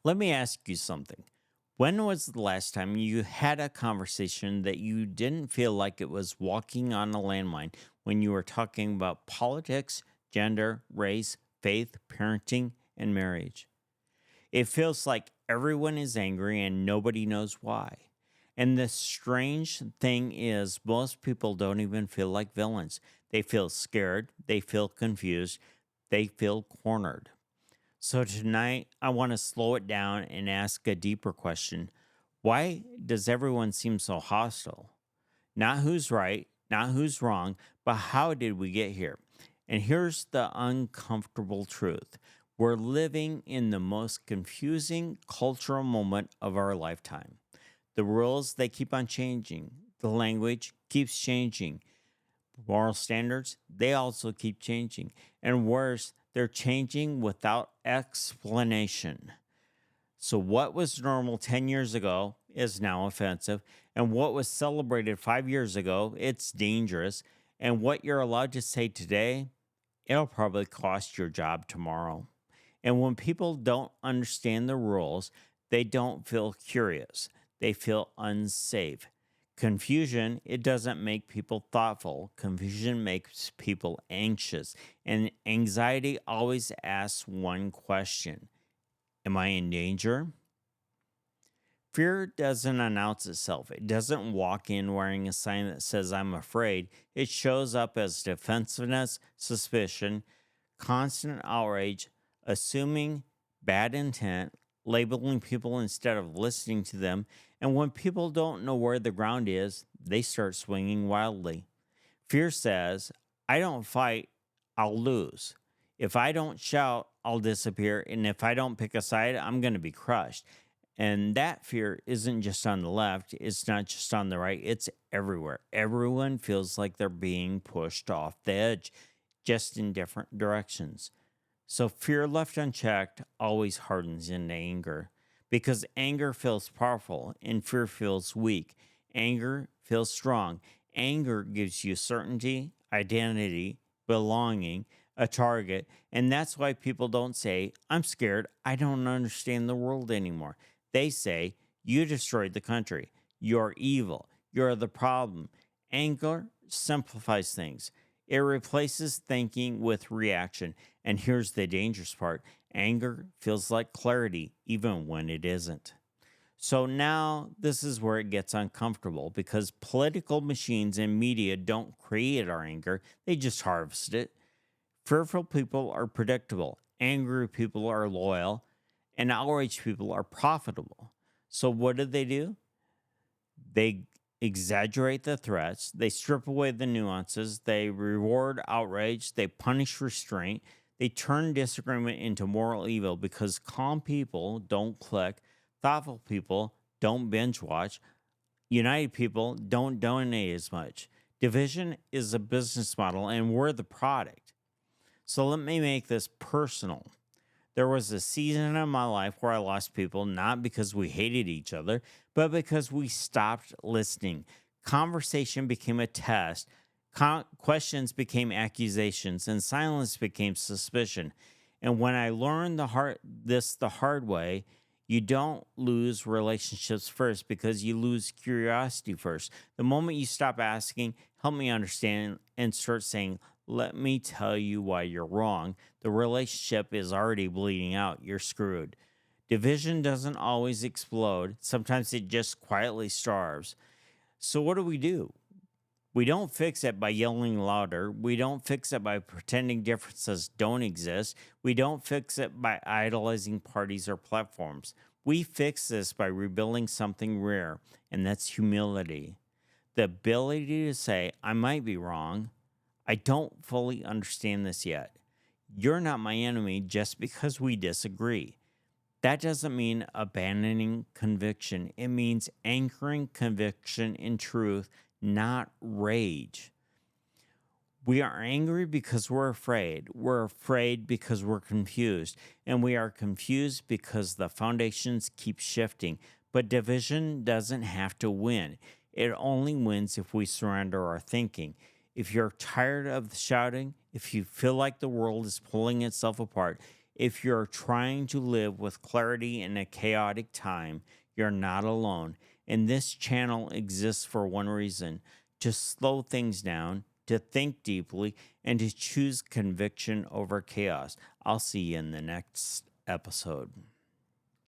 Let me ask you something. When was the last time you had a conversation that you didn't feel like it was walking on a landmine when you were talking about politics, gender, race, faith, parenting, and marriage? It feels like everyone is angry and nobody knows why. And the strange thing is, most people don't even feel like villains. They feel scared, they feel confused, they feel cornered. So tonight, I want to slow it down and ask a deeper question. Why does everyone seem so hostile? Not who's right, not who's wrong, but how did we get here? And here's the uncomfortable truth: we're living in the most confusing cultural moment of our lifetime. The rules, they keep on changing, the language keeps changing, moral standards, they also keep changing. And worse, they're changing without explanation. So, what was normal 10 years ago is now offensive. And what was celebrated 5 years ago, it's dangerous. And what you're allowed to say today, it'll probably cost your job tomorrow. And when people don't understand the rules, they don't feel curious, they feel unsafe. Confusion, it doesn't make people thoughtful. Confusion makes people anxious. And anxiety always asks one question: am I in danger? Fear doesn't announce itself. It doesn't walk in wearing a sign that says, I'm afraid. It shows up as defensiveness, suspicion, constant outrage, assuming bad intent, labeling people instead of listening to them. And when people don't know where the ground is, they start swinging wildly. Fear says, I don't fight, I'll lose. If I don't shout, I'll disappear. And if I don't pick a side, I'm going to be crushed. And that fear isn't just on the left, it's not just on the right, it's everywhere. Everyone feels like they're being pushed off the edge, just in different directions. So fear left unchecked always hardens into anger because anger feels powerful and fear feels weak. Anger feels strong. Anger gives you certainty, identity, belonging, a target. And that's why people don't say, I'm scared, I don't understand the world anymore. They say, you destroyed the country. You're evil. You're the problem. Anger simplifies things. It replaces thinking with reaction. And here's the dangerous part: anger feels like clarity, even when it isn't. So now this is where it gets uncomfortable because political machines and media don't create our anger, they just harvest it. Fearful people are predictable, angry people are loyal, and outraged people are profitable. So what do? They exaggerate the threats, they strip away the nuances, they reward outrage, they punish restraint, they turn disagreement into moral evil because calm people don't click, thoughtful people don't binge watch, united people don't donate as much. Division is a business model and we're the product. So let me make this personal. There was a season in my life where I lost people not because we hated each other, but because we stopped listening. Conversation became a test, questions became accusations, and silence became suspicion. And when I learned the hard way, you don't lose relationships first because you lose curiosity first. The moment you stop asking, help me understand, and start saying, let me tell you why you're wrong, the relationship is already bleeding out. You're screwed. Division doesn't always explode, sometimes it just quietly starves. So, what do? We don't fix it by yelling louder. We don't fix it by pretending differences don't exist. We don't fix it by idolizing parties or platforms. We fix this by rebuilding something rare, and that's humility. The ability to say, I might be wrong. I don't fully understand this yet. You're not my enemy just because we disagree. That doesn't mean abandoning conviction. It means anchoring conviction in truth, not rage. We are angry because we're afraid. We're afraid because we're confused. And we are confused because the foundations keep shifting. But division doesn't have to win. It only wins if we surrender our thinking. If you're tired of the shouting, if you feel like the world is pulling itself apart, If you're trying to live with clarity in a chaotic time, you're not alone. And this channel exists for one reason: to slow things down, to think deeply, and to choose conviction over chaos. I'll see you in the next episode.